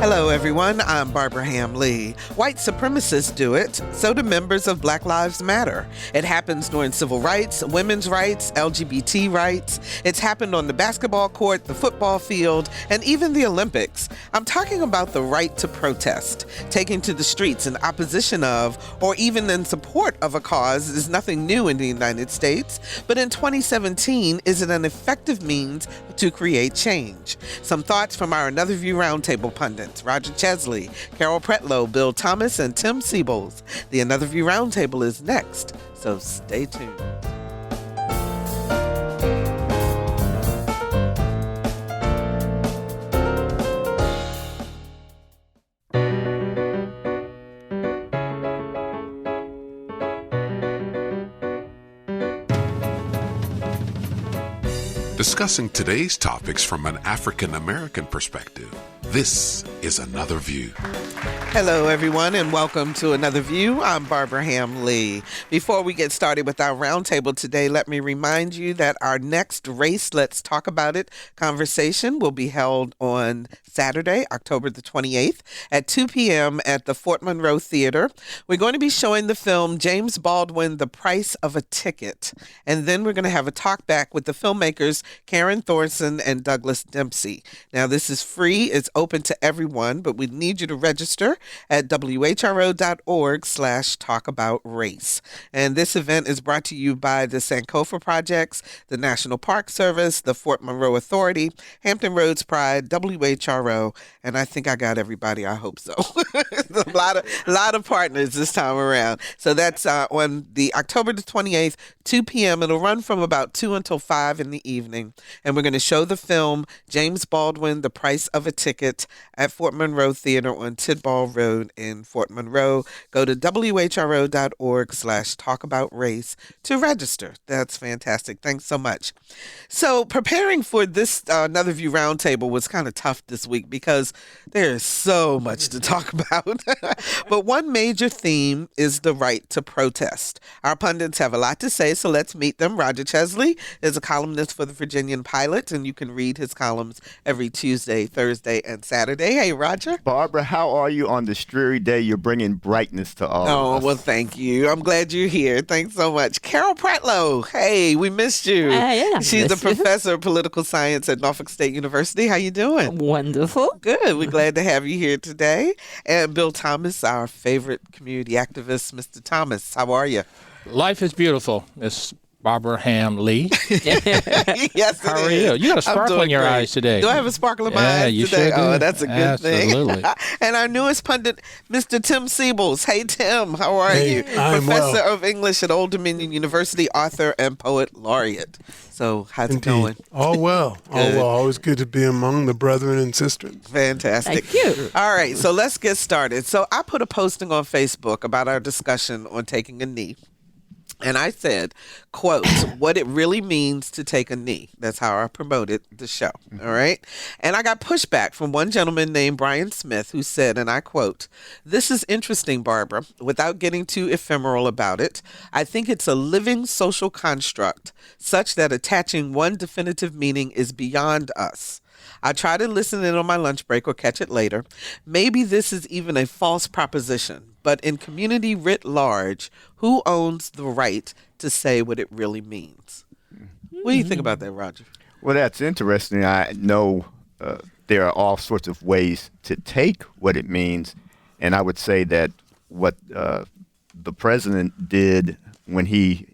Hello, everyone. I'm Barbara Ham Lee. White supremacists do it. So do members of Black Lives Matter. It happens during civil rights, women's rights, LGBT rights. It's happened on the basketball court, the football field, and even the Olympics. I'm talking about the right to protest. Taking to the streets in opposition of, or even in support of a cause is nothing new in the United States. But in 2017, is it an effective means to create change? Some thoughts from our Another View Roundtable pundits. Roger Chesley, Carol Pretlow, Bill Thomas, and Tim Seibles. The Another View Roundtable is next, so stay tuned. Discussing today's topics from an African American perspective, this is Another View. Hello, everyone, and welcome to Another View. I'm Barbara Ham Lee. Before we get started with our roundtable today, let me remind you that our next Race Let's Talk About It conversation will be held on Saturday, October the 28th at 2 p.m. at the Fort Monroe Theater. We're going to be showing the film James Baldwin, The Price of a Ticket. And then we're going to have a talk back with the filmmakers Karen Thorson and Douglas Dempsey. Now, this is free. It's open to everyone, but we need you to register at whro.org/talkaboutrace. And this event is brought to you by the Sankofa Projects, the National Park Service, the Fort Monroe Authority, Hampton Roads Pride, WHRO, and I think I got everybody. I hope so. a lot of partners this time around. So that's on the October the 28th, 2 p.m. It'll run from about 2 until 5 in the evening. And we're going to show the film James Baldwin, The Price of a Ticket at Fort Monroe Theater on Tidball Road in Fort Monroe. Go to whro.org/talkaboutrace to register. That's fantastic. Thanks so much. So preparing for this Another View Roundtable was kind of tough this week because there's so much to talk about. But one major theme is the right to protest. Our pundits have a lot to say, so let's meet them. Roger Chesley is a columnist for the Virginian-Pilot, and you can read his columns every Tuesday, Thursday, and Saturday. Hey, Roger. Barbara, how are you on this dreary day? You're bringing brightness to all of us. Oh, well, thank you. I'm glad you're here. Thanks so much. Carol Pretlow. Hey, we missed you. She's a professor of political science at Norfolk State University. How you doing? Wonderful. Good. We're glad to have you here today. And Bill Thomas, our favorite community activist. Mr. Thomas, how are you? Life is beautiful. It's Barbara Ham Lee. Yes, how are you? You got a sparkle in your eyes today. Do I have a sparkle in my eyes you today? Sure do. Oh, that's a good thing. Absolutely. And our newest pundit, Mr. Tim Seibles. Hey, Tim, how are you? I'm Professor well. of English at Old Dominion University, author and poet laureate. So how's it going? All well. All well. Always good to be among the brethren and sisters. Fantastic. Thank you. All right, so let's get started. So I put a posting on Facebook about our discussion on taking a knee. And I said, quote, what it really means to take a knee. That's how I promoted the show. All right. And I got pushback from one gentleman named Brian Smith who said, and I quote, "This is interesting, Barbara. Without getting too ephemeral about it, I think it's a living social construct such that attaching one definitive meaning is beyond us. I try to listen in on my lunch break or catch it later. Maybe this is even a false proposition. But in community writ large, who owns the right to say what it really means?" What do you think about that, Roger? Well, that's interesting. I know there are all sorts of ways to take what it means. And I would say that what the president did when he,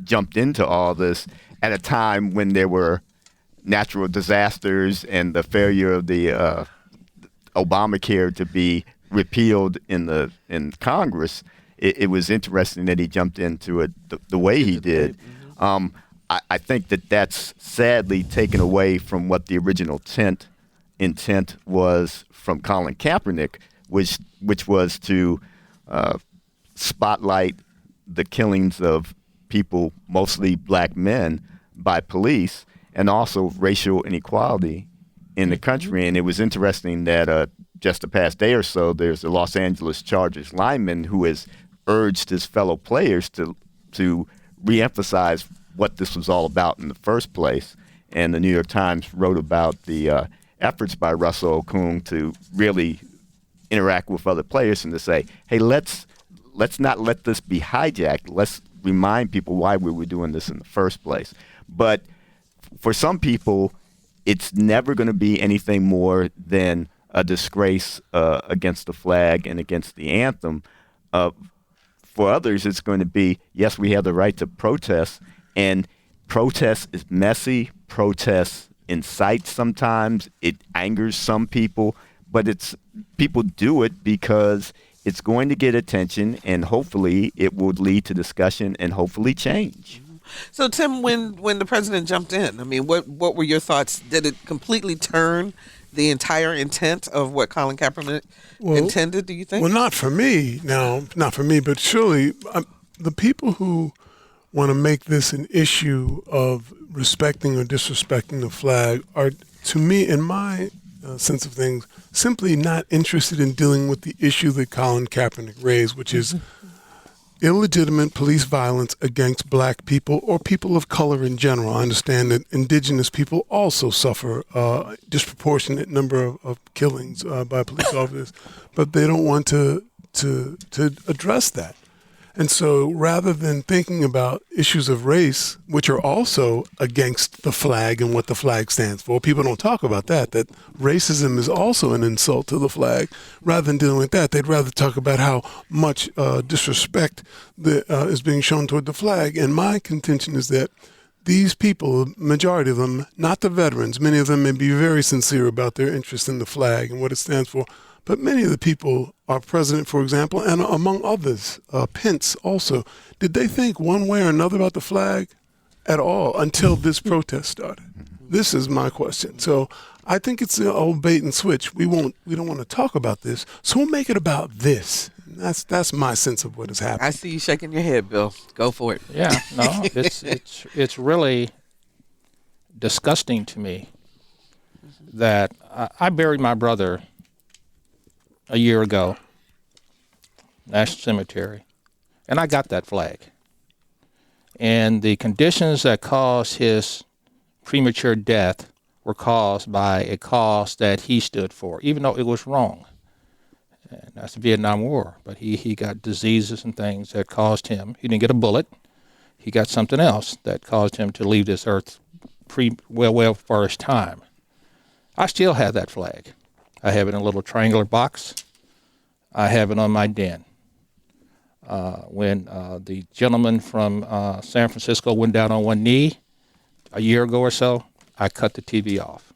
jumped into all this at a time when there were natural disasters and the failure of the Obamacare to be repealed in Congress, it was interesting that he jumped into it the way he did. I think that's sadly taken away from what the original intent was from Colin Kaepernick, which was to spotlight the killings of people, mostly black men, by police, and also racial inequality in the country. And it was interesting that just the past day or so, there's a Los Angeles Chargers lineman who has urged his fellow players to reemphasize what this was all about in the first place. And the New York Times wrote about the efforts by Russell Okung to really interact with other players and to say, hey, let's not let this be hijacked. Let's remind people why we were doing this in the first place. But for some people, it's never going to be anything more than a disgrace against the flag and against the anthem. For others, it's going to be, yes, we have the right to protest, and protest is messy. Protest incites sometimes. It angers some people, but people do it because it's going to get attention, and hopefully it would lead to discussion and hopefully change. So, Tim, when the president jumped in, I mean, what were your thoughts? Did it completely turn the entire intent of what Colin Kaepernick intended, do you think? Well, not for me. No, not for me, but surely the people who want to make this an issue of respecting or disrespecting the flag are, to me, in my sense of things, simply not interested in dealing with the issue that Colin Kaepernick raised, which is illegitimate police violence against black people or people of color in general. I understand that indigenous people also suffer a disproportionate number of killings by police officers, but they don't want to address that. And so rather than thinking about issues of race, which are also against the flag and what the flag stands for, people don't talk about that racism is also an insult to the flag. Rather than dealing with that, they'd rather talk about how much disrespect is being shown toward the flag. And my contention is that these people, majority of them, not the veterans, many of them may be very sincere about their interest in the flag and what it stands for, but many of the people, our president, for example, and among others, Pence also, did they think one way or another about the flag at all until this protest started? This is my question. So I think it's the old bait and switch. We don't want to talk about this, so we'll make it about this. That's my sense of what has happened. I see you shaking your head, Bill. Go for it. Yeah, no, it's really disgusting to me that I buried my brother a year ago, National Cemetery, and I got that flag. And the conditions that caused his premature death were caused by a cause that he stood for, even though it was wrong. And that's the Vietnam War. But he got diseases and things that caused him. He didn't get a bullet. He got something else that caused him to leave this earth well for his time. I still have that flag. I have it in a little triangular box. I have it on my den. When the gentleman from San Francisco went down on one knee a year ago or so, I cut the TV off.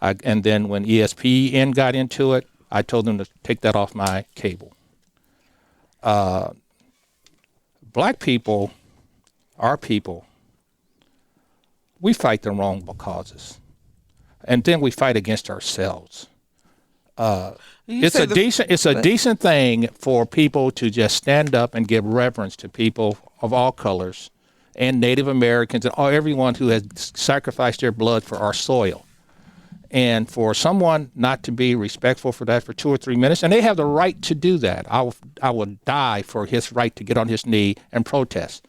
And then when ESPN got into it, I told them to take that off my cable. Black people, our people, we fight the wrong causes. And then we fight against ourselves. It's a decent thing for people to just stand up and give reverence to people of all colors and Native Americans and everyone who has sacrificed their blood for our soil. And for someone not to be respectful for that for 2 or 3 minutes, and they have the right to do that. I would die for his right to get on his knee and protest.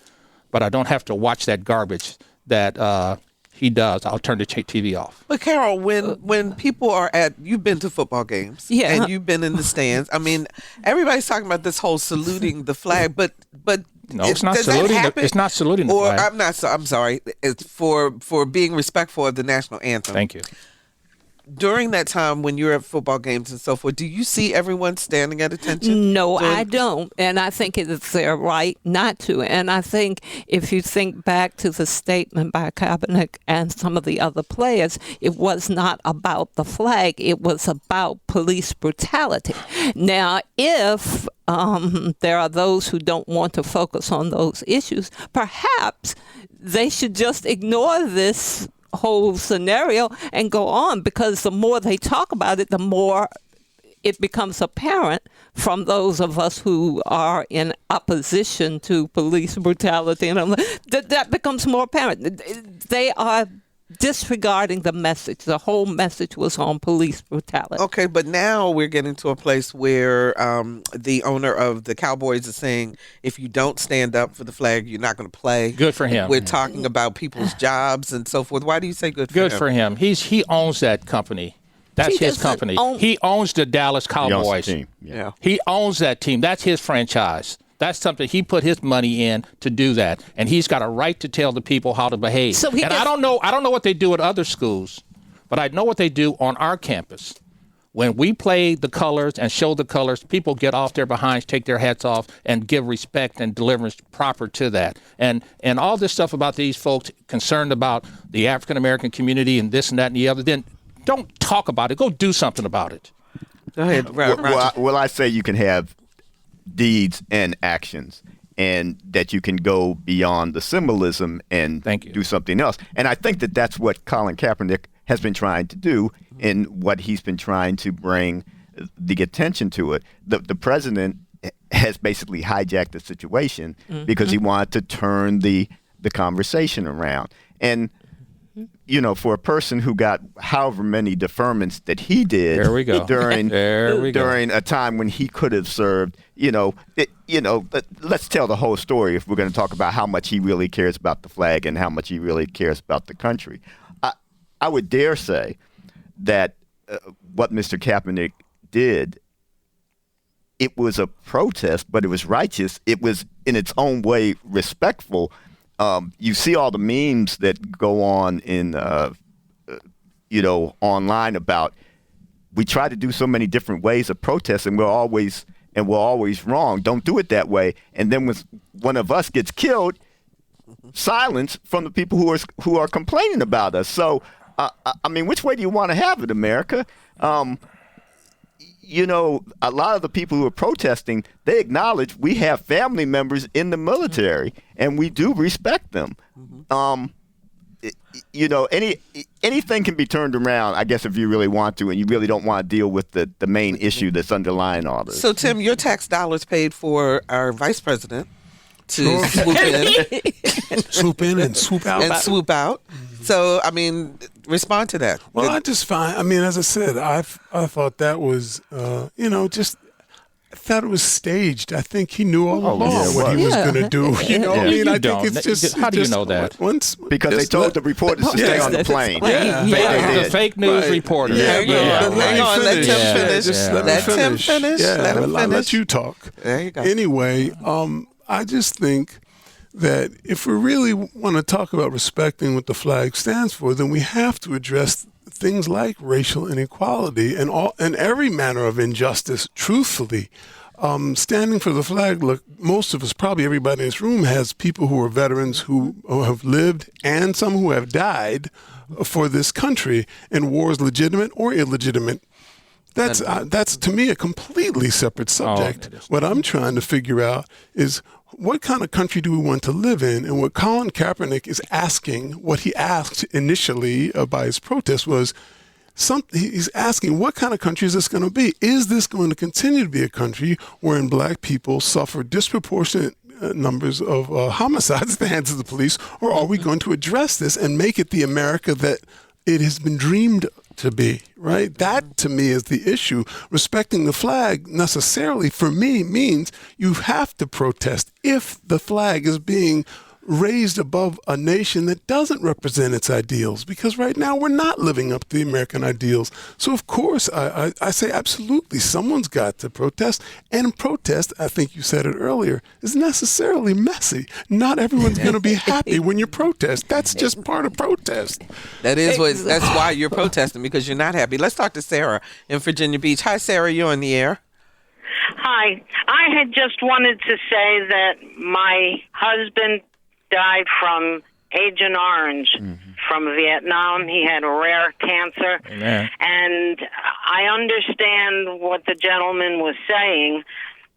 But I don't have to watch that garbage that he does. I'll turn the TV off. But Carol, when people are you've been to football games, yeah, and you've been in the stands. I mean, everybody's talking about this whole saluting the flag, but no, it's not saluting. It's not saluting the flag. I'm sorry. It's for being respectful of the national anthem. Thank you. During that time when you're at football games and so forth, do you see everyone standing at attention? No, I don't. And I think it's their right not to. And I think if you think back to the statement by Kaepernick and some of the other players, it was not about the flag. It was about police brutality. Now, if there are those who don't want to focus on those issues, perhaps they should just ignore this whole scenario and go on, because the more they talk about it, the more it becomes apparent from those of us who are in opposition to police brutality, and that becomes more apparent. They are disregarding the message. The whole message was on police brutality. Okay, but now we're getting to a place where the owner of the Cowboys is saying, if you don't stand up for the flag, you're not going to play. Good for him. We're talking about people's jobs and so forth. Why do you say good for him? Good for him. He owns that company. That's his company. He owns the Dallas Cowboys. He owns the team. Yeah. He owns that team. That's his franchise. That's something he put his money in to do that, and he's got a right to tell the people how to behave. So I don't know what they do at other schools, but I know what they do on our campus. When we play the colors and show the colors, people get off their behinds, take their hats off, and give respect and deliverance proper to that. And all this stuff about these folks concerned about the African American community and this and that and the other, then don't talk about it. Go do something about it. Go ahead, Roger. Well, I say you can have deeds and actions, and that you can go beyond the symbolism and do something else. And I think that that's what Colin Kaepernick has been trying to do, and what he's been trying to bring the attention to it. The president has basically hijacked the situation because he wanted to turn the conversation around. And you know, for a person who got however many deferments that he did during a time when he could have served, let's tell the whole story if we're going to talk about how much he really cares about the flag and how much he really cares about the country. I would dare say that what Mr. Kaepernick did, it was a protest, but it was righteous. It was in its own way respectful. You see all the memes that go on in, online about we try to do so many different ways of protest, and we're always wrong. Don't do it that way. And then when one of us gets killed, silence from the people who are complaining about us. So, I mean, which way do you want to have it, America? A lot of the people who are protesting, they acknowledge we have family members in the military, and we do respect them. Anything can be turned around, I guess, if you really want to, and you really don't want to deal with the main issue that's underlying all this. So, Tim, your tax dollars paid for our vice president to swoop in. Swoop in and swoop out. And swoop out. So, I mean, respond to that. Well, I just find, as I said, I thought that was, I thought it was staged. I think he knew all along what he was going to do. I think it's just. How do you know that? Because they told the reporters to stay on the plane. The fake news reporters. Let Tim finish. Let Tim finish. Let him finish. I'll let you talk. There you go. Anyway, I just think that if we really want to talk about respecting what the flag stands for, then we have to address things like racial inequality and every manner of injustice truthfully. Standing for the flag, look, most of us, probably everybody in this room, has people who are veterans who have lived and some who have died for this country in wars, legitimate or illegitimate. That's to me a completely separate subject. What I'm trying to figure out is what kind of country do we want to live in? And what Colin Kaepernick is asking, what he asked initially by his protest was he's asking, what kind of country is this going to be? Is this going to continue to be a country wherein black people suffer disproportionate numbers of homicides at the hands of the police, or are we going to address this and make it the America that it has been dreamed to be, right? That, to me, is the issue. Respecting the flag necessarily, for me, means you have to protest if the flag is being raised above a nation that doesn't represent its ideals, because right now we're not living up to the American ideals. So, of course, I say absolutely someone's got to protest, and protest, I think you said it earlier, is necessarily messy. Not everyone's going to be happy when you protest. That's just part of protest. That's why you're protesting, because you're not happy. Let's talk to Sarah in Virginia Beach. Hi, Sarah, you're on the air. Hi. I had just wanted to say that my husband died from Agent Orange from Vietnam. He had a rare cancer. Amen. And I understand what the gentleman was saying.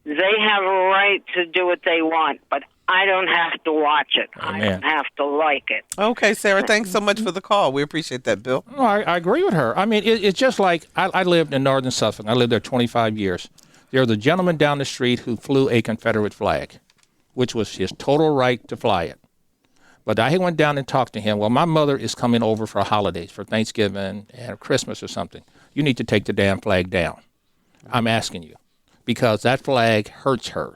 They have a right to do what they want, but I don't have to watch it. Amen. I don't have to like it. Okay, Sarah, thanks so much for the call. We appreciate that, Bill. No, I agree with her. I mean, it's just like I lived in northern Suffolk. I lived there 25 years. There was a gentleman down the street who flew a Confederate flag, which was his total right to fly it. But I went down and talked to him. Well, my mother is coming over for holidays, for Thanksgiving and Christmas or something. You need to take the damn flag down. I'm asking you, because that flag hurts her.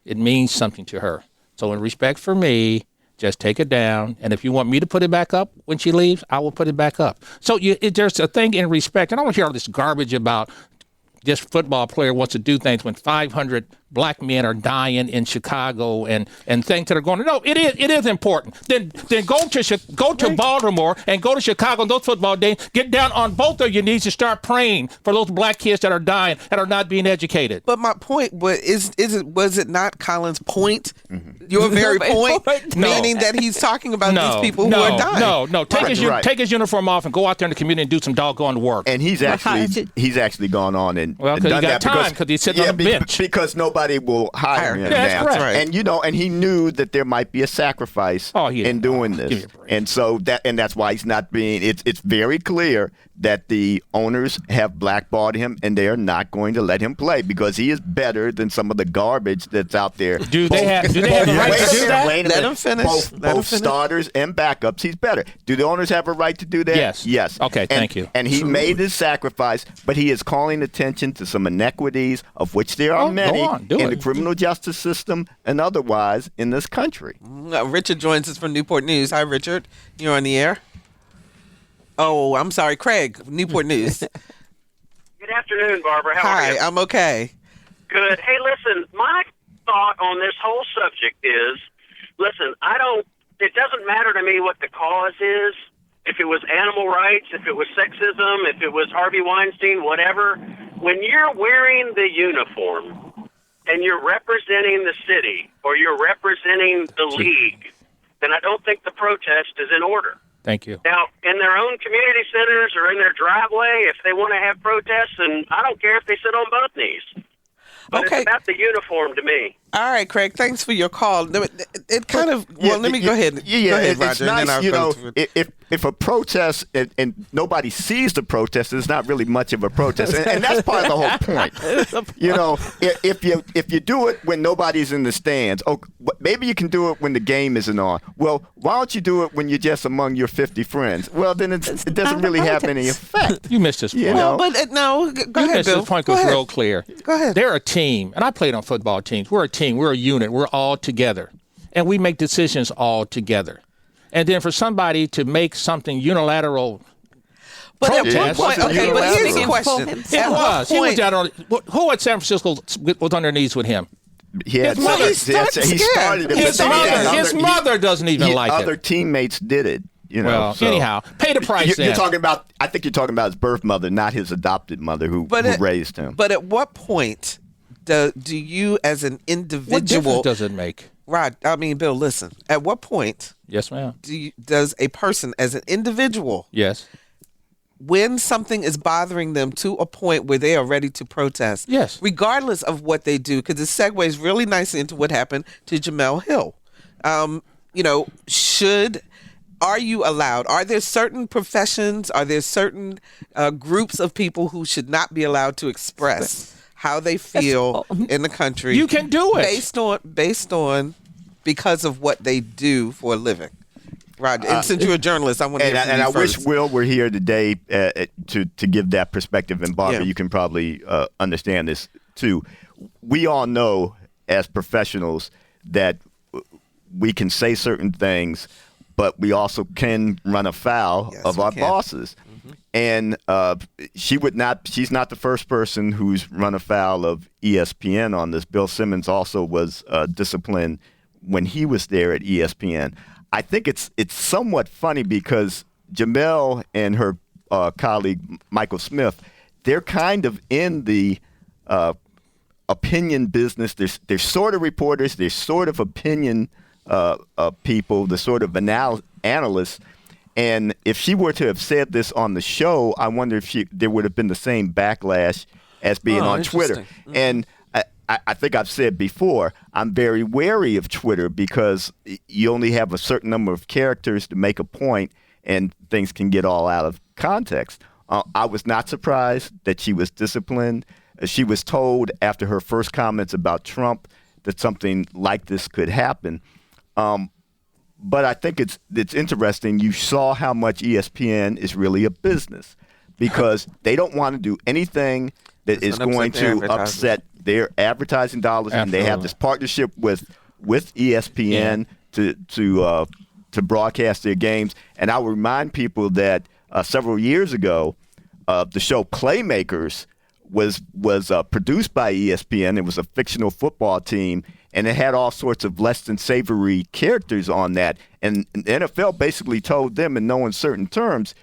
It means something to her. So in respect for me, just take it down. And if you want me to put it back up when she leaves, I will put it back up. So there's a thing in respect. And I don't hear all this garbage about this football player wants to do things when 500 black men are dying in Chicago and things that are going on. No, it is important. Then go to Baltimore and go to Chicago on those football days. Get down on both of your knees and start praying for those black kids that are dying and are not being educated. But my point was was it not Colin's point? Your very point, meaning that he's talking about these people who are dying. No. Take his uniform off and go out there in the community and do some doggone work. And he's actually gone on and because done he got that time because he's sitting on the bench. Because nobody will hire him that's now. right. And and he knew that there might be a sacrifice in doing this. And so that's why he's not being. It's very clear that the owners have blackballed him and they are not going to let him play because he is better than some of the garbage that's out there. Do they have the right to do that? Let him finish. Both starters and backups, he's better. Do the owners have a right to do that? Yes. Okay, thank you. And he made his sacrifice, but he is calling attention to some inequities, of which there are many in the criminal justice system and otherwise in this country. Richard joins us from Newport News. Hi, Richard. You're on the air. Oh, I'm sorry, Craig, Newport News. Good afternoon, Barbara. How are you? Hi, I'm okay. Good. Hey, listen, my thought on this whole subject is, listen, it doesn't matter to me what the cause is, if it was animal rights, if it was sexism, if it was Harvey Weinstein, whatever. When you're wearing the uniform and you're representing the city or you're representing the league, then I don't think the protest is in order. Thank you. Now, in their own community centers or in their driveway, if they want to have protests, and I don't care if they sit on both knees. But it's about the uniform to me. All right, Craig, thanks for your call. It kind of, let me go ahead. Yeah, go ahead, Roger. It's nice, if a protest and nobody sees the protest, it's not really much of a protest, and that's part of the whole point. If you do it when nobody's in the stands, maybe you can do it when the game isn't on. Well, why don't you do it when you're just among your 50 friends? Well, then it doesn't really have any effect. You missed this point. Go ahead, Bill. This point goes real clear. Go ahead. They're a team, and I played on football teams. We're a team. We're a unit. We're all together, and we make decisions all together. And then for somebody to make something unilateral, but at what point? Okay, but here's the question. It was. He was down on. Who at San Francisco was on their knees with him? His mother. He started it. His mother doesn't even like it. Other teammates did it. Anyhow, pay the price. You're talking about. I think you're talking about his birth mother, not his adopted mother, who raised him. But at what point do you, as an individual, what difference does it make? Bill, listen. At what point? Yes, ma'am. Does a person, as an individual, when something is bothering them to a point where they are ready to protest, regardless of what they do, because it segues really nicely into what happened to Jamel Hill. Are you allowed? Are there certain professions? Are there certain groups of people who should not be allowed to express how they feel in the country? You can do it based on because of what they do for a living. Roger, and since you're a journalist, I want to. And I wish Will were here today to give that perspective. And Barbara, you can probably understand this too. We all know as professionals that we can say certain things, but we also can run afoul of our bosses. And she's not the first person who's run afoul of ESPN on this. Bill Simmons also was disciplined when he was there at ESPN. I think it's somewhat funny because Jamel and her colleague Michael Smith, they're kind of in the opinion business. They're sort of reporters. They're sort of opinion people, the sort of analysts. And if she were to have said this on the show, I wonder if there would have been the same backlash as being on Twitter. Mm-hmm. And I think I've said before, I'm very wary of Twitter because you only have a certain number of characters to make a point, and things can get all out of context. I was not surprised that she was disciplined. She was told after her first comments about Trump that something like this could happen. But I think it's interesting. You saw how much ESPN is really a business because they don't want to do anything that is going to upset their advertising dollars, and they have this partnership with ESPN to broadcast their games. And I will remind people that several years ago, the show Playmakers was produced by ESPN. It was a fictional football team, and it had all sorts of less than savory characters on that. And the NFL basically told them in no uncertain terms,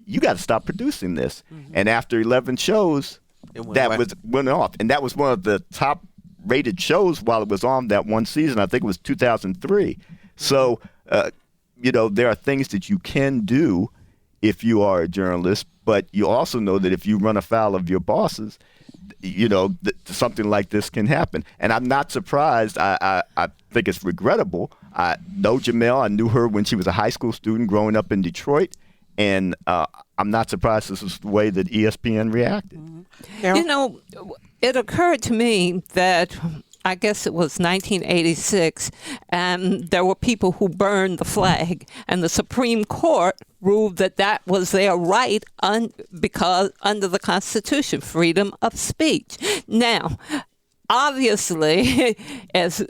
you got to stop producing this. Mm-hmm. And after 11 shows, went off. And that was one of the top rated shows while it was on that one season. I think it was 2003. So, there are things that you can do if you are a journalist, but you also know that if you run afoul of your bosses, something like this can happen. And I'm not surprised. I think it's regrettable. I know Jamel. I knew her when she was a high school student growing up in Detroit. And I'm not surprised this is the way that ESPN reacted. Mm-hmm. It occurred to me that I guess it was 1986, and there were people who burned the flag, and the Supreme Court ruled that was their right because under the Constitution, freedom of speech. Now, obviously, as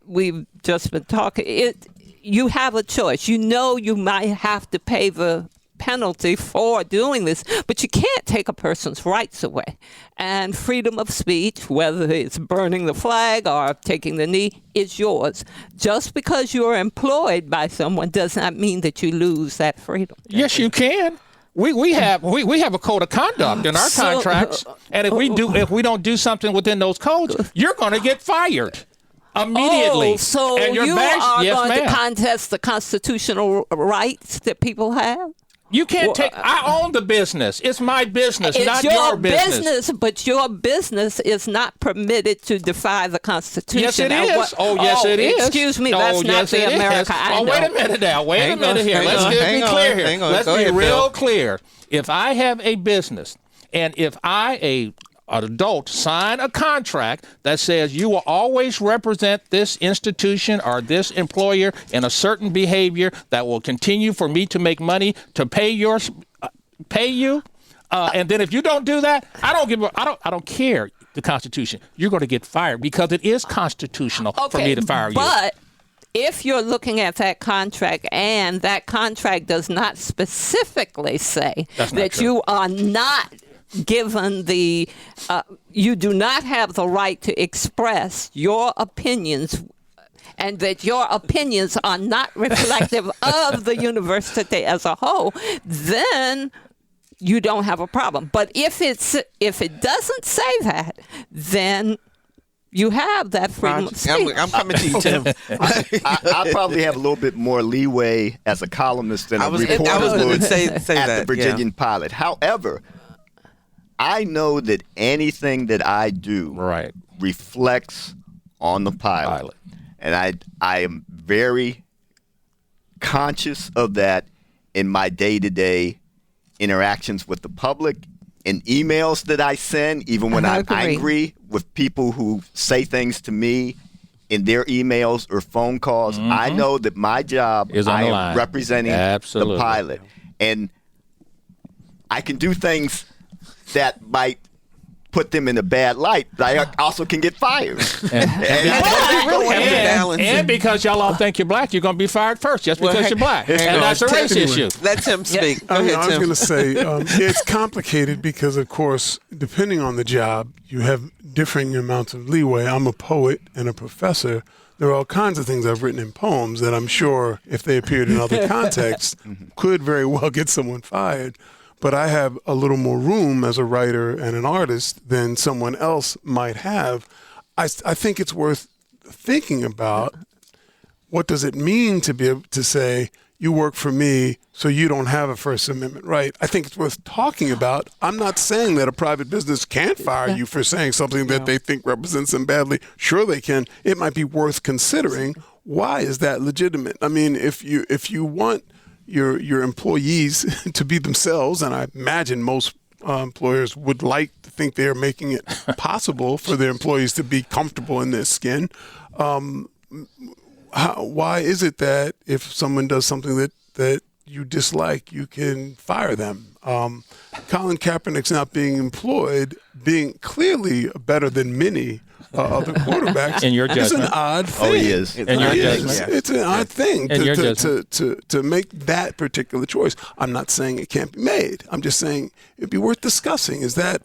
we've just been talking, you have a choice. You might have to pay the penalty for doing this, but you can't take a person's rights away. And freedom of speech, whether it's burning the flag or taking the knee, is yours. Just because you're employed by someone does not mean that you lose that freedom. Yes, you can. We have a code of conduct in our contracts, and if we don't do something within those codes, you're going to get fired immediately. Oh, so and you are going to contest the constitutional rights that people have? You can't I own the business. It's my business, it's not your business. But your business is not permitted to defy the Constitution. Yes, it is. It is. Excuse me, that's not the America I know. Wait a minute now. Wait a minute here. Let's be clear here. Let's be real clear. If I have a business, and if an adult sign a contract that says you will always represent this institution or this employer in a certain behavior that will continue for me to make money to pay you, and then if you don't do that, I don't care the Constitution. You're going to get fired because it is constitutional for me to fire you. But if you're looking at that contract and that contract does not specifically say that you are not given you do not have the right to express your opinions, and that your opinions are not reflective of the university as a whole, then you don't have a problem. But if it doesn't say that, then you have that freedom of speech. I'm coming to you, Tim. I probably have a little bit more leeway as a columnist than a reporter would at the Virginian-Pilot. However, I know that anything that I do reflects on the pilot. And I am very conscious of that in my day-to-day interactions with the public, in emails that I send, even when I'm angry with people who say things to me in their emails or phone calls. Mm-hmm. I know that my job is I am representing the pilot. And I can do things that might put them in a bad light, but I also can get fired. And because y'all all think you're black, you're going to be fired first just because you're black. And that's a race issue. Let Tim speak. I was going to say, it's complicated because, of course, depending on the job, you have differing amounts of leeway. I'm a poet and a professor. There are all kinds of things I've written in poems that I'm sure, if they appeared in other contexts, could very well get someone fired. But I have a little more room as a writer and an artist than someone else might have. I think it's worth thinking about, what does it mean to be able to say, you work for me, so you don't have a First Amendment right? I think it's worth talking about. I'm not saying that a private business can't fire you for saying something that they think represents them badly. Sure they can. It might be worth considering. Why is that legitimate? I mean, if you want your employees to be themselves, and I imagine most employers would like to think they're making it possible for their employees to be comfortable in their skin. why is it that if someone does something that you dislike, you can fire them? Colin Kaepernick's not being employed, being clearly better than many other quarterbacks. In your it's judgment. an odd thing. Oh, he is. In your judgment. It's an odd thing In your judgment. to make that particular choice. I'm not saying it can't be made. I'm just saying it'd be worth discussing. Is that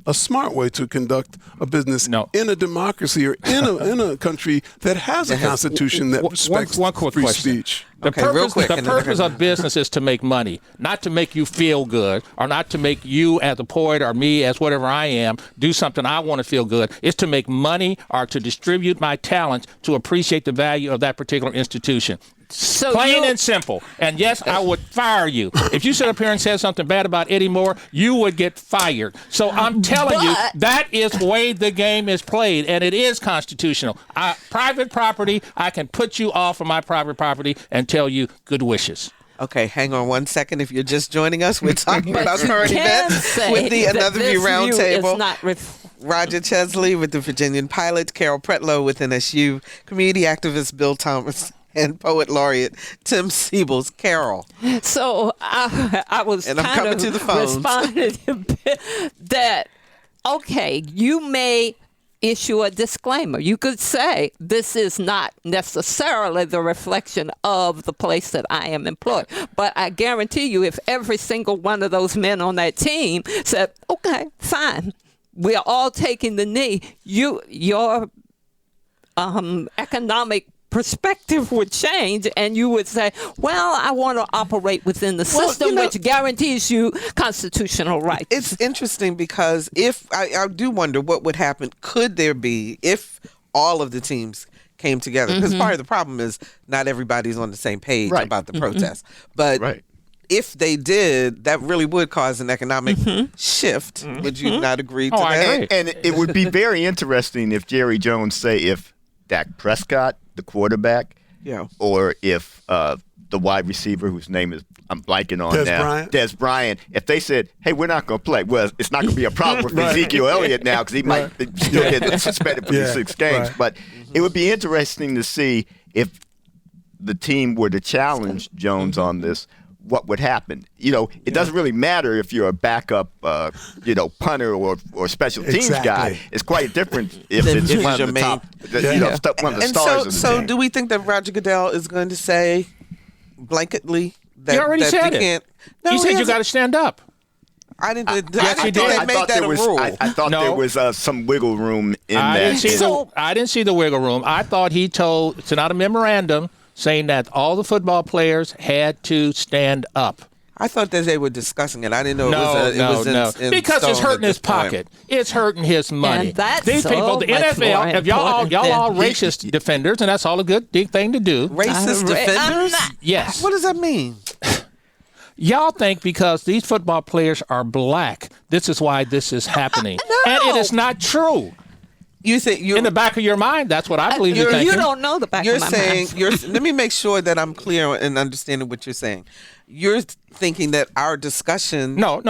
a smart way to conduct a business in a democracy or in a country that has a constitution that respects one quick free question. speech? The Okay, real quick, the and then purpose of business is to make money, not to make you feel good, or not to make you as a poet or me as whatever I am do something I want to feel good. It's to make money or to distribute my talents to appreciate the value of that particular institution. So Plain and simple. And yes, I would fire you. If you sit up here and said something bad about Eddie Moore, you would get fired. So I'm telling you, that is the way the game is played, and it is constitutional. Private property, I can put you off of my private property and tell you good wishes. Okay, hang on one second. If you're just joining us, we're talking about current can events say with the that Another View this view is Roundtable. not Roger Chesley with the Virginian-Pilot, Carol Pretlow with NSU, community activist Bill Thomas, and poet laureate Tim Seibles. Carol. So I was And I'm kind coming of to the phones. responding that, okay, you may issue a disclaimer. You could say this is not necessarily the reflection of the place that I am employed. But I guarantee you, if every single one of those men on that team said, okay, fine, we're all taking the knee, your economic perspective would change, and you would say, well, I want to operate within the system which guarantees you constitutional rights. It's interesting because if I do wonder what would happen, could there be, if all of the teams came together, because part of the problem is not everybody's on the same page about the protest, but if they did, that really would cause an economic shift. Would you not agree to that? I agree. And it would be very interesting if Jerry Jones say if Dak Prescott, the quarterback, or if the wide receiver whose name is I'm blanking on Dez Bryant, if they said, hey, we're not going to play, well, it's not going to be a problem with Ezekiel Elliott now because he might still get suspended for the 6 games. But it would be interesting to see if the team were to challenge Jones on this, what would happen. It doesn't really matter if you're a backup, punter or special teams guy. It's quite different if it's one of the top, one of the stars of the So team. do we think that Roger Goodell is going to say blanketly that He already that said you it. can't? No, He said you hasn't. got to stand up. I didn't. I he thought did. they made that a rule. I thought there was some wiggle room in I that. didn't see the wiggle room. I thought he told, it's not a memorandum, saying that all the football players had to stand up. I thought that they were discussing it. I didn't know No, it was in because it's stone hurting at his this point. pocket. It's hurting his money. And that's These so people, the much NFL, more if y'all all important racist defenders, and that's all a good thing to do. Racist defenders? Yes. What does that mean? Y'all think because these football players are black, this is why this is happening. And it is not true. You say In the back of your mind, that's what I believe you're thinking. You don't know the back You're of my saying mind. let me make sure that I'm clear in understanding what you're saying. You're thinking that our discussion No.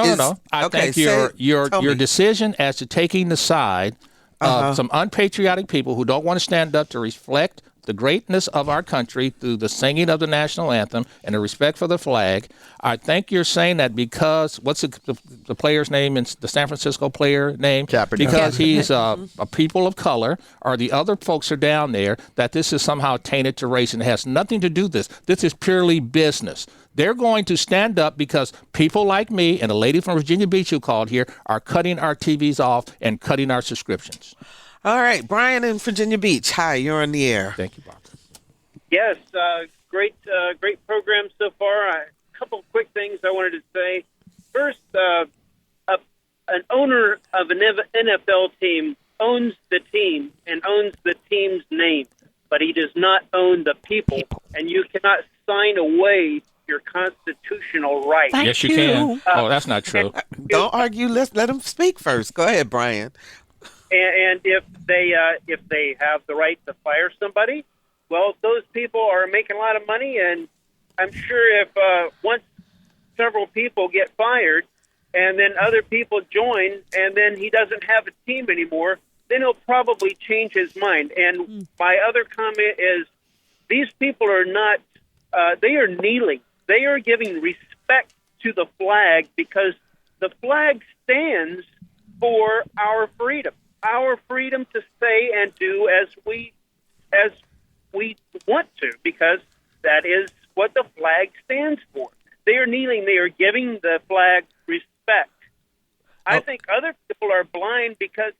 I think your decision as to taking the side of some unpatriotic people who don't want to stand up to reflect the greatness of our country through the singing of the national anthem and the respect for the flag. I think you're saying that because, what's the player's name, the San Francisco player name? Kaepernick. Because he's a people of color, or the other folks are down there, that this is somehow tainted to race, and it has nothing to do with this. This is purely business. They're going to stand up because people like me and a lady from Virginia Beach who called here are cutting our TVs off and cutting our subscriptions. All right, Brian in Virginia Beach. Hi, you're on the air. Thank you, Bob. Yes, great program so far. A couple quick things I wanted to say. First, an owner of an NFL team owns the team and owns the team's name, but he does not own the people. And you cannot sign away your constitutional rights. Yes, you can. Oh, that's not true. Don't argue. Let him speak first. Go ahead, Brian. And if they have the right to fire somebody, well, those people are making a lot of money, and I'm sure if once several people get fired and then other people join and then he doesn't have a team anymore, then he'll probably change his mind. And my other comment is these people are not, they are kneeling. They are giving respect to the flag because the flag stands for our freedom to say and do as we want to, because that is what the flag stands for. They are kneeling. They are giving the flag respect. I think other people are blind because,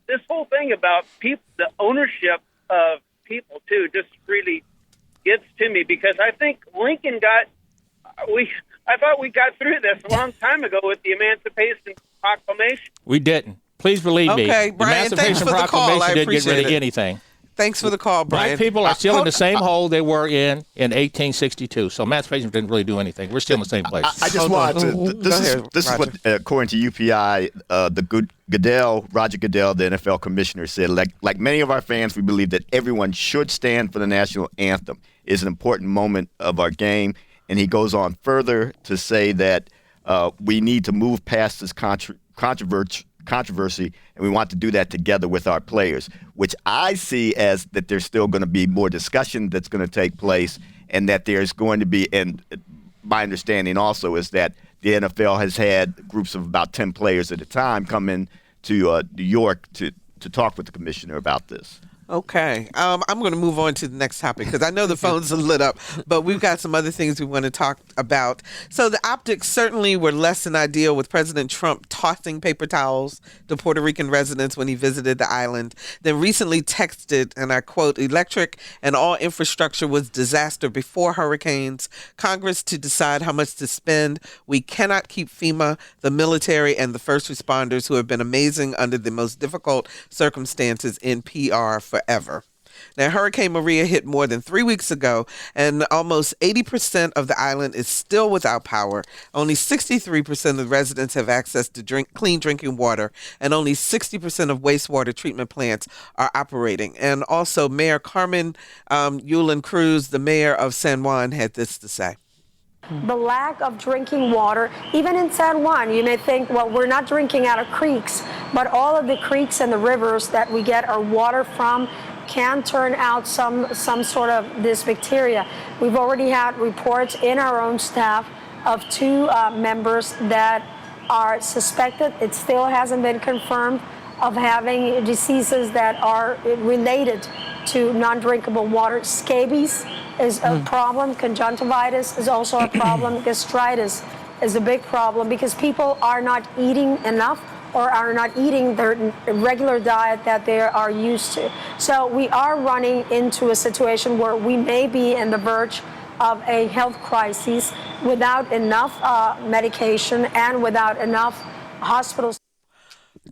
this whole thing about people, the ownership of people, too, just really gets to me because I think Lincoln I thought we got through this a long time ago with the Emancipation Proclamation. We didn't. Please believe me. Okay, The Brian, thanks Emancipation for the call. I Proclamation didn't get rid of appreciate it. anything. Thanks for the call, Brian. Black people are still in the same hole they were in 1862. So emancipation didn't really do anything. We're still in the same place. I just wanted to. This is what, according to UPI, Roger Goodell, the NFL commissioner, said. Like many of our fans, we believe that everyone should stand for the national anthem. It's an important moment of our game. And he goes on further to say that we need to move past this controversy, and we want to do that together with our players, which I see as that there's still going to be more discussion that's going to take place, and that there's going to be, and my understanding also is that the NFL has had groups of about 10 players at a time come in to New York to talk with the commissioner about this. Okay. I'm going to move on to the next topic because I know the phones are lit up, but we've got some other things we want to talk about. So the optics certainly were less than ideal with President Trump tossing paper towels to Puerto Rican residents when he visited the island, then recently texted, and I quote, "Electric and all infrastructure was disaster before hurricanes. Congress to decide how much to spend. We cannot keep FEMA, the military, and the first responders who have been amazing under the most difficult circumstances in PR forever." Now, Hurricane Maria hit more than 3 weeks ago, and almost 80% of the island is still without power. Only 63% of residents have access to clean drinking water, and only 60% of wastewater treatment plants are operating. And also, Mayor Carmen Yulín Cruz, the mayor of San Juan, had this to say. The lack of drinking water, even in San Juan, you may think, well, we're not drinking out of creeks, but all of the creeks and the rivers that we get our water from can turn out some sort of this bacteria. We've already had reports in our own staff of 2 members that are suspected, it still hasn't been confirmed, of having diseases that are related to non-drinkable water. Scabies is a problem. Conjunctivitis is also a problem. Gastritis is a big problem because people are not eating enough or are not eating their regular diet that they are used to. So we are running into a situation where we may be in the verge of a health crisis without enough medication and without enough hospitals.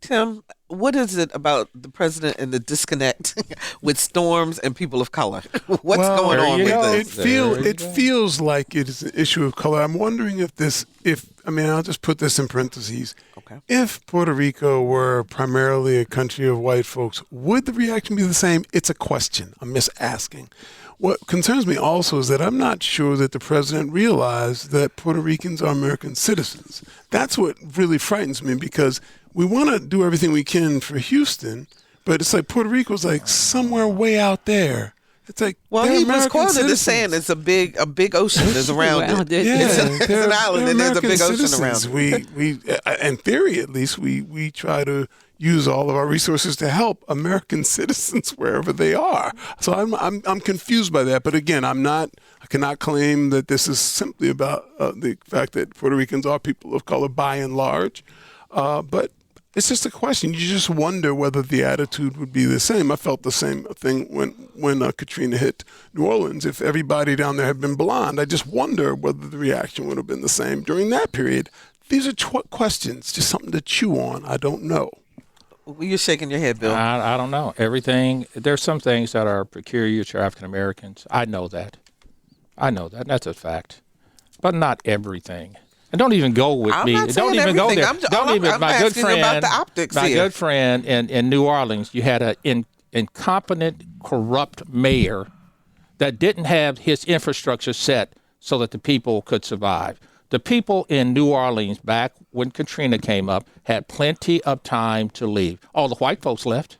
Tim, what is it about the president and the disconnect with storms and people of color? What's going on with this? It feels like it is an issue of color. I'm wondering I'll just put this in parentheses. Okay. If Puerto Rico were primarily a country of white folks, would the reaction be the same? It's a question. I'm just asking. What concerns me also is that I'm not sure that the president realized that Puerto Ricans are American citizens. That's what really frightens me because we want to do everything we can for Houston, but it's like Puerto Rico's like somewhere way out there. It's like, well, he was quoted as saying it's a big ocean is around it. It's an island and there's a big ocean around it. We, in theory at least, we try to use all of our resources to help American citizens wherever they are. So I'm confused by that. But again, I cannot claim that this is simply about the fact that Puerto Ricans are people of color by and large. But it's just a question. You just wonder whether the attitude would be the same. I felt the same thing when Katrina hit New Orleans. If everybody down there had been blonde, I just wonder whether the reaction would have been the same during that period. These are questions, just something to chew on. I don't know. Well, you're shaking your head, Bill. I don't know. There's some things that are peculiar to African Americans. I know that. That's a fact. But not everything. And don't even go with me. Don't even go there. I'm asking about the optics my here. good friend in New Orleans, you had an incompetent, corrupt mayor that didn't have his infrastructure set so that the people could survive. The people in New Orleans back when Katrina came up had plenty of time to leave. All the white folks left.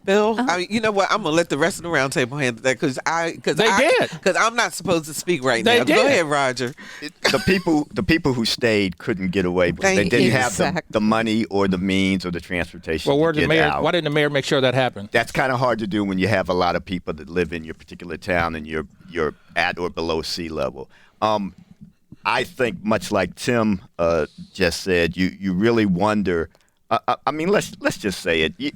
Bill, I mean, you know what? I'm gonna let the rest of the roundtable handle that because I'm not supposed to speak right now. Go ahead, Roger. The people who stayed couldn't get away. They didn't have the money or the means or the transportation. Well, why didn't the mayor make sure that happened? That's kind of hard to do when you have a lot of people that live in your particular town and you're at or below sea level. I think, much like Tim just said, you really wonder. I mean, let's just say it.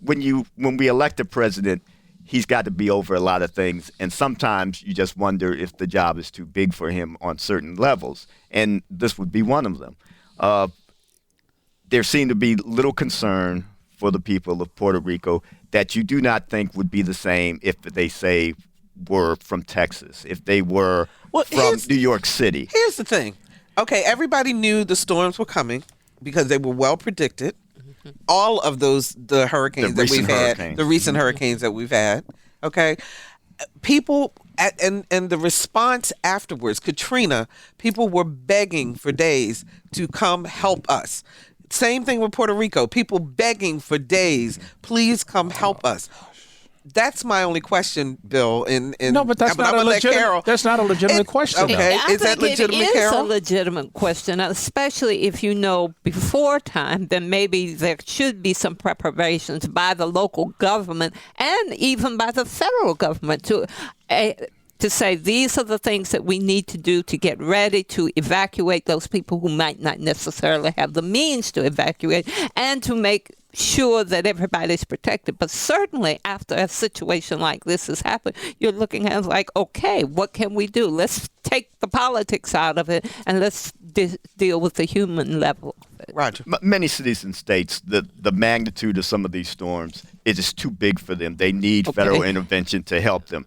When we elect a president, he's got to be over a lot of things, and sometimes you just wonder if the job is too big for him on certain levels, and this would be one of them. There seemed to be little concern for the people of Puerto Rico that you do not think would be the same if they say were from Texas, if they were from New York City. Here's the thing. Okay, everybody knew the storms were coming because they were well predicted. All of the hurricanes that we've had, the recent hurricanes that we've had, okay? People, and the response afterwards, Katrina, people were begging for days to come help us. Same thing with Puerto Rico. People begging for days, please come help us. That's my only question, Bill. No, but that's not a legitimate question. Okay, is that legitimate, Carol? It's a legitimate question, especially if you know before time. Then maybe there should be some preparations by the local government and even by the federal government to say these are the things that we need to do to get ready to evacuate those people who might not necessarily have the means to evacuate, and to make sure that everybody's protected. But certainly after a situation like this has happened, you're looking at like, okay, what can we do? Let's take the politics out of it and let's deal with the human level of it. Roger. Many cities and states, the magnitude of some of these storms is just too big for them. They need federal intervention to help them.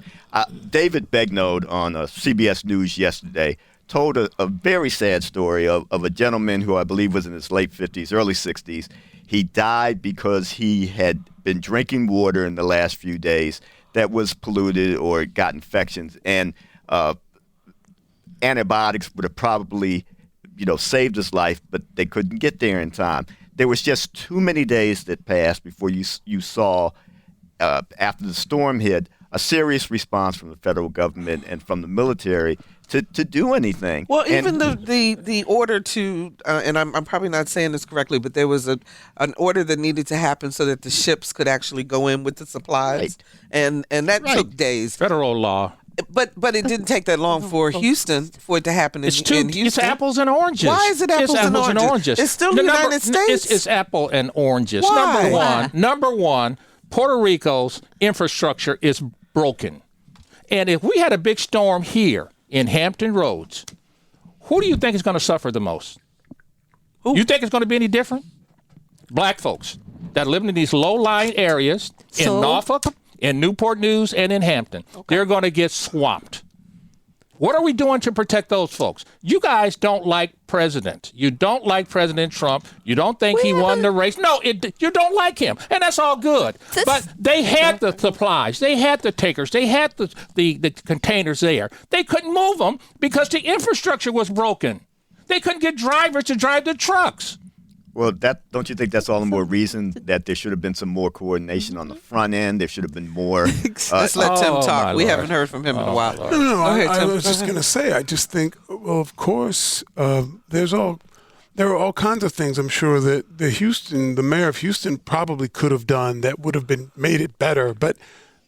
David Begnode on CBS News yesterday told a very sad story of a gentleman who I believe was in his late 50s, early 60s. He died because he had been drinking water in the last few days that was polluted or got infections, and antibiotics would have probably, saved his life, but they couldn't get there in time. There was just too many days that passed before you saw, after the storm hit, a serious response from the federal government and from the military to do anything. Well, even the order to, and I'm probably not saying this correctly, but there was an order that needed to happen so that the ships could actually go in with the supplies, and that took days. Federal law. But it didn't take that long for Houston for it to happen in Houston. It's apples and oranges. Why is it apples and oranges? It's still the United States. It's apple and oranges. Why? Number one, Puerto Rico's infrastructure is broken. And if we had a big storm here in Hampton Roads, who do you think is going to suffer the most? Who? You think it's going to be any different? Black folks that live in these low-lying areas in Norfolk, in Newport News, and in Hampton. Okay. They're going to get swamped. What are we doing to protect those folks? You guys don't like President. You don't like President Trump. You don't think he won the race. No, you don't like him, and that's all good. But they had the supplies. They had the takers. They had the containers there. They couldn't move them because the infrastructure was broken. They couldn't get drivers to drive the trucks. Well, don't you think that's all the more reason that there should have been some more coordination on the front end? There should have been more. Let's let Tim talk. We haven't heard from him in a while. No, I was just going to say, I just think, well, of course, there are all kinds of things I'm sure that the mayor of Houston probably could have done that would have made it better. But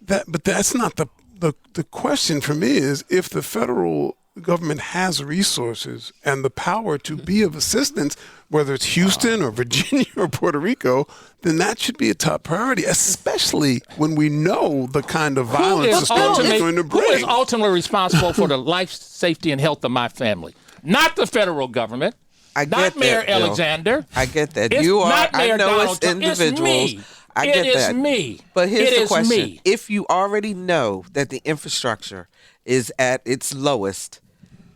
that's not the question for me. Is if the federal government has resources and the power to be of assistance, whether it's Houston or Virginia or Puerto Rico, then that should be a top priority, especially when we know the kind of violence the storm is going to bring. Who is ultimately responsible for the life, safety, and health of my family? Not the federal government. Not Mayor Alexander. I get that. It's not Mayor Donald Trump. Individuals. It's me. I get that. It is me. But here's the question. Me. If you already know that the infrastructure is at its lowest,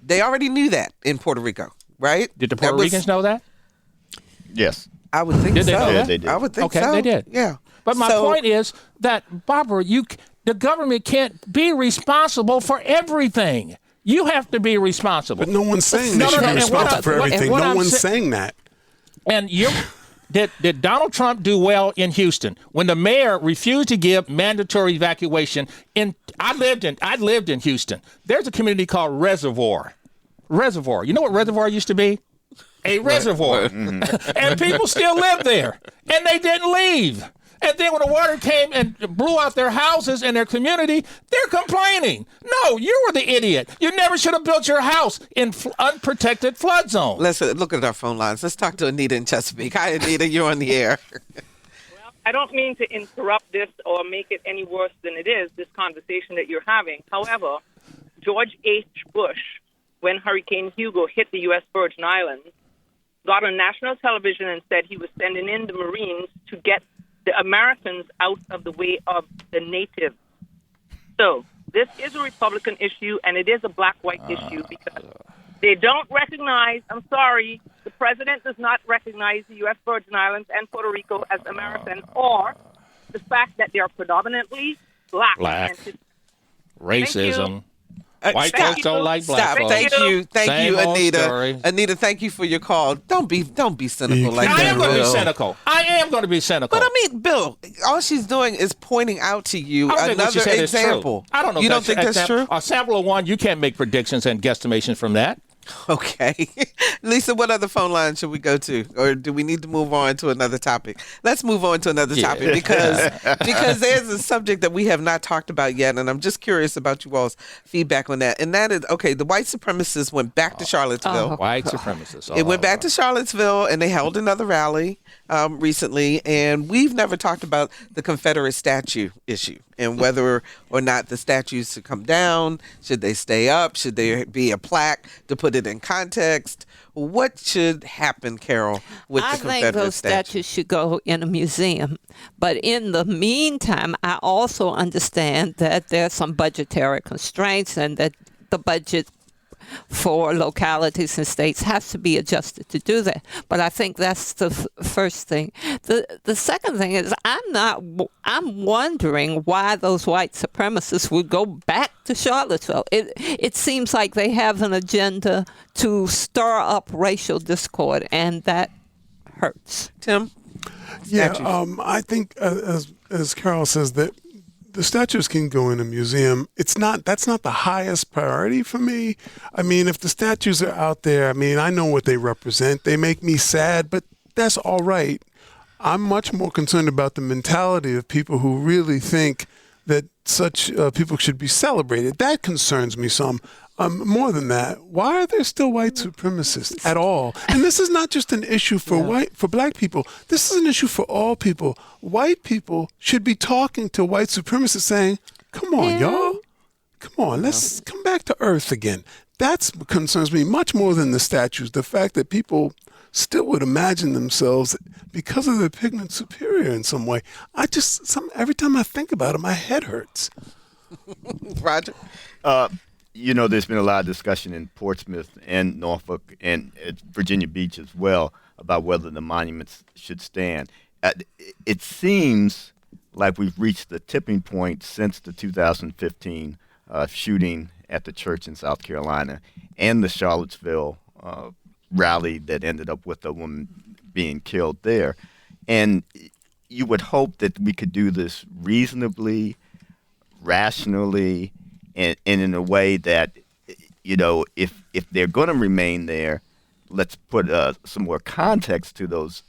they already knew that in Puerto Rico, right? Did the Puerto Ricans know that? Yes. I would think so. Did they know that? They did. I would think so. Okay, they did. Yeah. But my point is that, Barbara, the government can't be responsible for everything. You have to be responsible. But no one's saying they should be responsible for everything. No one's saying that. And Did Donald Trump do well in Houston when the mayor refused to give mandatory evacuation? I lived in Houston. There's a community called Reservoir. You know what Reservoir used to be? A reservoir. And people still live there. And they didn't leave. And then when the water came and blew out their houses and their community, they're complaining. No, you were the idiot. You never should have built your house in unprotected flood zone. Let's look at our phone lines. Let's talk to Anita in Chesapeake. Hi, Anita. You're on the air. Well, I don't mean to interrupt this or make it any worse than it is, this conversation that you're having. However, George H. Bush, when Hurricane Hugo hit the U.S. Virgin Islands, got on national television and said he was sending in the Marines to get the Americans out of the way of the natives. So this is a Republican issue, and it is a black-white issue because they don't recognize, I'm sorry, the president does not recognize the U.S. Virgin Islands and Puerto Rico as American, or the fact that they are predominantly black. Racism. White folks don't like black folks. Thank you, Same old Anita. story. Anita, thank you for your call. Don't be cynical like that. I am going to be Bill. cynical. But I mean, Bill, all she's doing is pointing out to you another example. I don't know. You don't think that's true? A sample of one, you can't make predictions and guesstimations from that. Okay. Lisa, what other phone line should we go to? Or do we need to move on to another topic? Let's move on to another topic because there's a subject that we have not talked about yet, and I'm just curious about you all's feedback on that. And that is, okay, the white supremacists went back to Charlottesville. White supremacists. It went back to Charlottesville, and they held another rally recently, and we've never talked about the Confederate statue issue and whether or not the statues should come down. Should they stay up? Should there be a plaque to put it in context? What should happen, Carol, with the Confederate I think those statues should go in a museum. But in the meantime, I also understand that there's some budgetary constraints and that the budget for localities and states has to be adjusted to do that. But I think that's the first thing. The second thing is I'm wondering why those white supremacists would go back to Charlottesville. It seems like they have an agenda to stir up racial discord, and that hurts. Tim? Yeah, I think as Carol says that the statues can go in a museum. That's not the highest priority for me. I mean, if the statues are out there, I mean, I know what they represent. They make me sad, but that's all right. I'm much more concerned about the mentality of people who really think that such people should be celebrated. That concerns me some. More than that, why are there still white supremacists at all? And this is not just an issue for black people. This is an issue for all people. White people should be talking to white supremacists saying, come on, y'all. Come on, let's come back to earth again. That concerns me much more than the statues. The fact that people still would imagine themselves, because of their pigment, superior in some way. Every time I think about it, my head hurts. Roger? There's been a lot of discussion in Portsmouth and Norfolk and at Virginia Beach as well about whether the monuments should stand. It seems like we've reached the tipping point since the 2015 shooting at the church in South Carolina and the Charlottesville rally that ended up with a woman being killed there. And you would hope that we could do this reasonably, rationally, and in a way that, if they're going to remain there, let's put some more context to those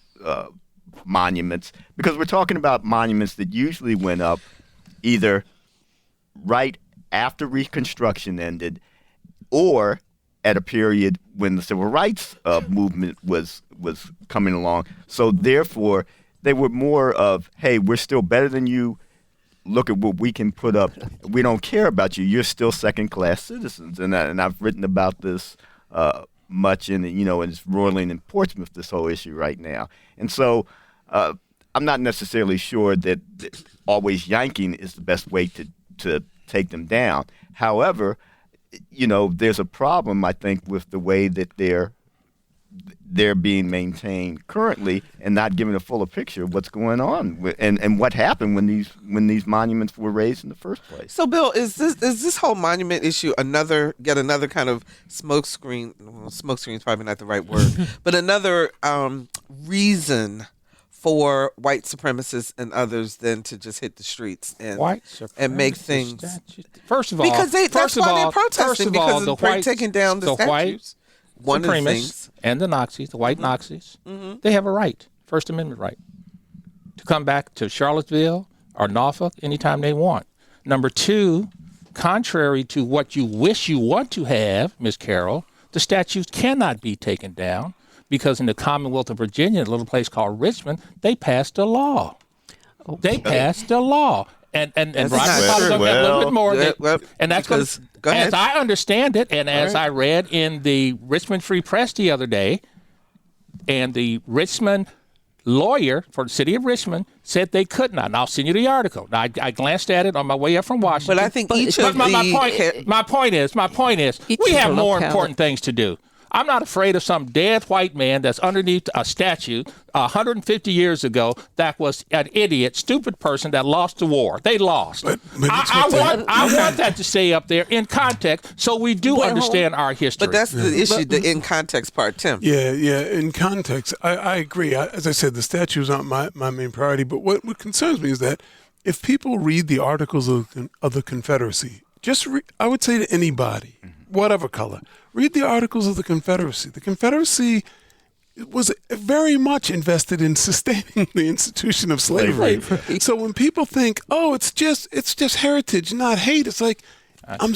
monuments, because we're talking about monuments that usually went up either right after Reconstruction ended or at a period when the civil rights movement was coming along. So therefore, they were more of, hey, we're still better than you. Look at what we can put up. We don't care about you. You're still second-class citizens. And I've written about this much and it's roiling in Portsmouth, this whole issue right now. And so I'm not necessarily sure that always yanking is the best way to take them down. However, there's a problem, I think, with the way that they're being maintained currently and not giving a fuller picture of what's going on and what happened when these monuments were raised in the first place. So, Bill, is this whole monument issue another kind of smokescreen? Well, smokescreen is probably not the right word, but another reason for white supremacists and others than to just hit the streets and make things. First of all, because that's why they're protesting, because they're taking down the statues. One of the things, and the Nazis, the white Nazis, they have a right, First Amendment right, to come back to Charlottesville or Norfolk anytime they want. Number two, contrary to what you wish you want to have, Ms. Carroll, the statues cannot be taken down because in the Commonwealth of Virginia, a little place called Richmond, they passed a law. Okay. They passed a law. And Roger follows up that a little bit more. And that's because, as I understand it, and as I read in the Richmond Free Press the other day, and the Richmond lawyer for the city of Richmond said they could not. And I'll send you the article. Now, I glanced at it on my way up from Washington. But I think my point is, we have more important things to do. I'm not afraid of some dead white man that's underneath a statue 150 years ago that was an idiot, stupid person that lost the war. They lost. I want that to stay up there in context so we do understand our history. But that's the issue, the in context part, Tim. Yeah, in context, I agree. As I said, the statues aren't my main priority, but what concerns me is that if people read the Articles of the Confederacy, I would say to anybody, whatever color, read the Articles of the Confederacy. The Confederacy was very much invested in sustaining the institution of slavery. So when people think, "Oh, it's just heritage, not hate," it's like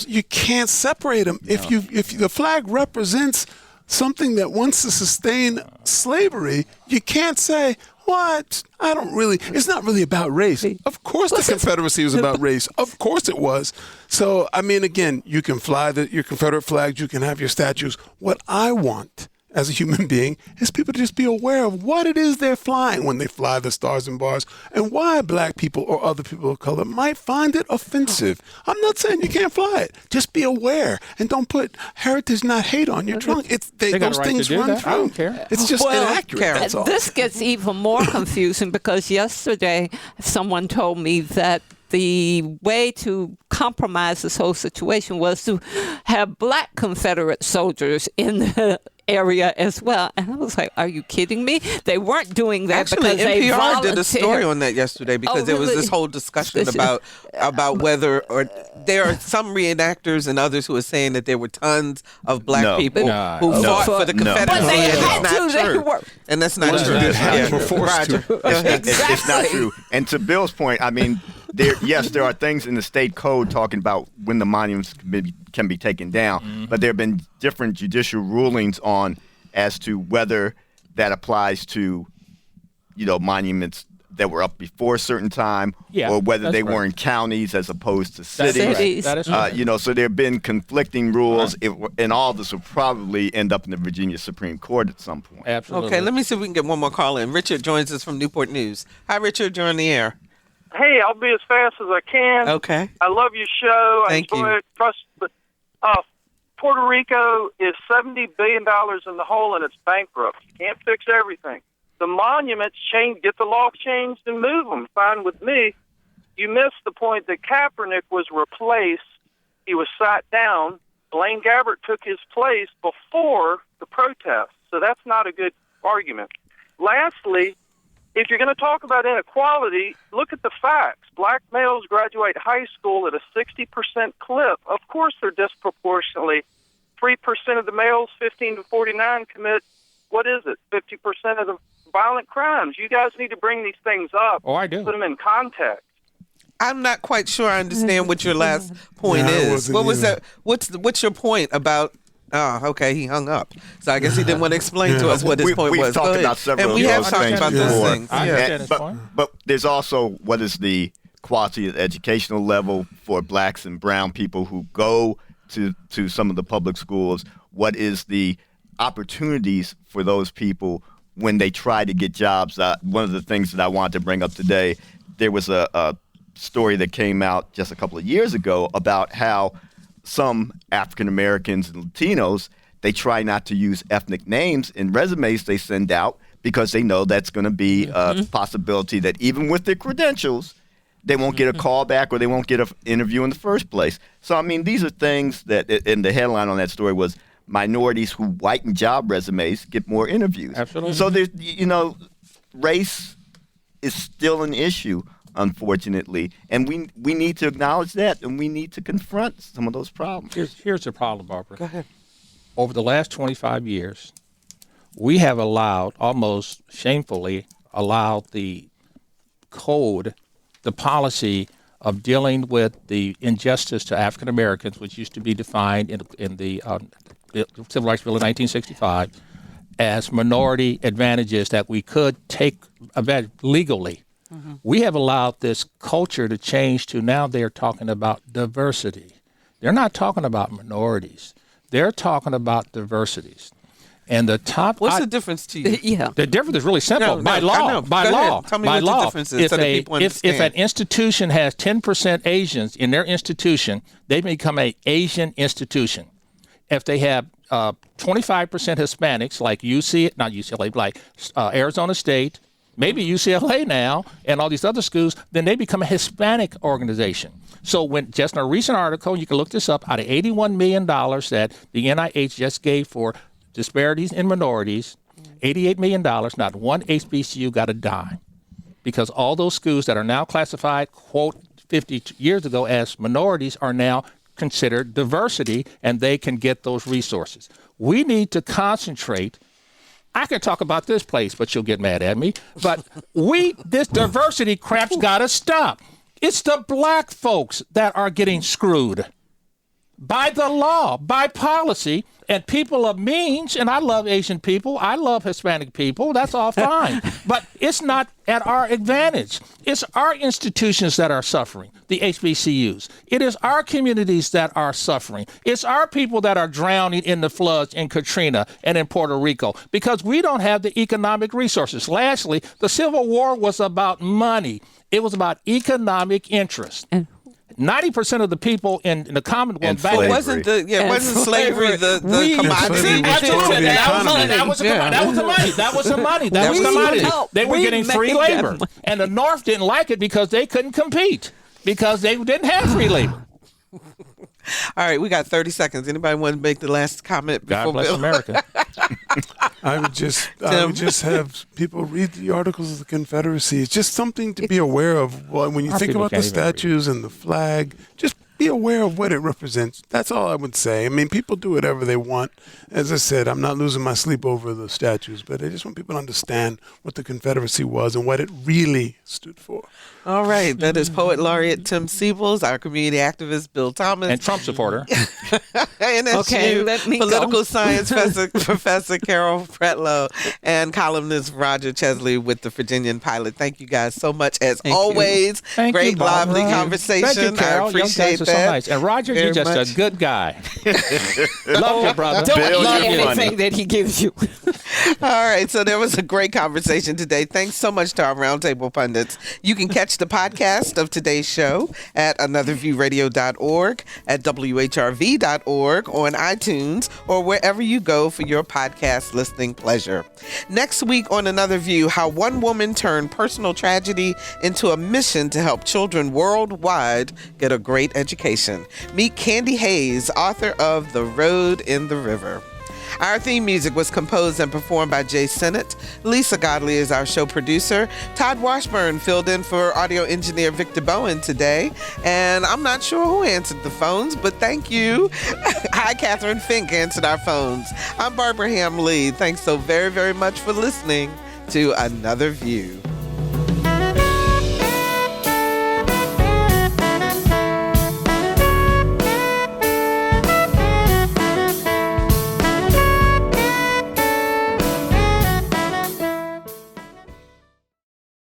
you can't separate them. No. If the flag represents something that wants to sustain slavery, you can't say, "What? It's not really about race." Of course the Confederacy was about race. Of course it was. So, I mean, again, you can fly your Confederate flags, you can have your statues. What I want as a human being is people to just be aware of what it is they're flying when they fly the stars and bars and why black people or other people of color might find it offensive. I'm not saying you can't fly it. Just be aware and don't put heritage, not hate on your trunk. Those things run through. I don't care. It's just inaccurate. That's all. This gets even more confusing because yesterday someone told me that the way to compromise this whole situation was to have black Confederate soldiers in the area as well. And I was like, are you kidding me? They weren't doing that. Actually, because they NPR did a story on that yesterday because there was this whole discussion about whether, or there are some reenactors and others who are saying that there were tons of black people who fought for the Confederacy, and it's not true. And that's not true. It's not true. And to Bill's point, I mean, there are things in the state code talking about when the monuments can be taken down, but there have been different judicial rulings on as to whether that applies to, monuments that were up before a certain time, or whether they were in counties as opposed to cities. That is right. So there have been conflicting rules, and all this will probably end up in the Virginia Supreme Court at some point. Absolutely. Okay, let me see if we can get one more call in. Richard joins us from Newport News. Hi, Richard. You're on the air. Hey, I'll be as fast as I can. Okay. I love your show. Thank you. It. Puerto Rico is $70 billion in the hole and it's bankrupt. You can't fix everything. The monuments get the law changed and move them. Fine with me. You missed the point that Kaepernick was replaced. He was sat down. Blaine Gabbert took his place before the protest. So that's not a good argument. Lastly, if you're going to talk about inequality, look at the facts. Black males graduate high school at a 60% clip. Of course, they're disproportionately. 3% of the males, 15 to 49, commit, 50% of the violent crimes. You guys need to bring these things up. Oh, I do. Put them in context. I'm not quite sure I understand what your last point is. What was that? What's your point about? Oh, okay. He hung up. So I guess he didn't want to explain to us what his point was. We've talked about several and we have talked about those things. I understand his point. But there's also what is the quality of the educational level for blacks and brown people who go to some of the public schools. What is the opportunities for those people when they try to get jobs? One of the things that I wanted to bring up today, there was a story that came out just a couple of years ago about how some African Americans and Latinos, they try not to use ethnic names in resumes they send out because they know that's going to be a possibility that even with their credentials, they won't get a call back or they won't get an interview in the first place. So, I mean, these are things that, and the headline on that story was minorities who whiten job resumes get more interviews. Absolutely. So there's, race is still an issue, unfortunately, and we need to acknowledge that, and we need to confront some of those problems. Here's the problem, Barbara. Go ahead. Over the last 25 years, we have allowed, almost shamefully, allowed the code, the policy of dealing with the injustice to African Americans, which used to be defined in the Civil Rights Bill of 1965, as minority advantages that we could take advantage legally. Mm-hmm. We have allowed this culture to change to now they're talking about diversity. They're not talking about minorities. They're talking about diversities. And the top. What's the difference to you? Yeah. The difference is really simple. By law. Go ahead. Tell me what the difference is so that people understand. If an institution has 10% Asians in their institution, they become an Asian institution. If they have 25% Hispanics, like like Arizona State, maybe UCLA now, and all these other schools, then they become a Hispanic organization. So when just in a recent article, you can look this up, out of $81 million that the NIH just gave for disparities in minorities, $88 million, not one HBCU got a dime, because all those schools that are now classified, quote, 50 years ago as minorities are now considered diversity, and they can get those resources. We need to concentrate. I can talk about this place, but you'll get mad at me. But this diversity crap's got to stop. It's the black folks that are getting screwed by the law, by policy, and people of means. And I love Asian people. I love Hispanic people. That's all fine. But it's not at our advantage. It's our institutions that are suffering, the HBCUs. It is our communities that are suffering. It's our people that are drowning in the floods in Katrina and in Puerto Rico because we don't have the economic resources. Lastly, the Civil War was about money. It was about economic interest. 90% of the people in the Commonwealth back then wasn't slavery the commodity. That was the money. They were getting free labor, and the North didn't like it because they couldn't compete because they didn't have free labor. All right, we got 30 seconds. Anybody want to make the last comment before God bless Bill? America. I would just have people read the Articles of the Confederacy. It's just something to be aware of. When you think about the statues and the flag, just be aware of what it represents. That's all I would say. I mean, people do whatever they want. As I said, I'm not losing my sleep over the statues, but I just want people to understand what the Confederacy was and what it really stood for. All right. That is Poet Laureate Tim Seibles, our community activist Bill Thomas. And Trump supporter. NSU political science professor Carol Pretlow and columnist Roger Chesley with the Virginian-Pilot. Thank you guys so much. As always, great, lively conversation. Thank you, Carol. I appreciate that. So nice. And Roger, you're just a good guy. Love you, brother. Don't eat anything that he gives you. All right. So there was a great conversation today. Thanks so much to our Roundtable Pundits. You can catch the podcast of today's show at anotherviewradio.org, at whrv.org, on iTunes, or wherever you go for your podcast listening pleasure. Next week on Another View, how one woman turned personal tragedy into a mission to help children worldwide get a great education. Meet Candy Hayes, author of The Road in the River. Our theme music was composed and performed by Jay Sennett. Lisa Godley is our show producer. Todd Washburn filled in for audio engineer Victor Bowen today. And I'm not sure who answered the phones, but thank you. Hi, Catherine Fink answered our phones. I'm Barbara Ham Lee. Thanks so very, very much for listening to Another View.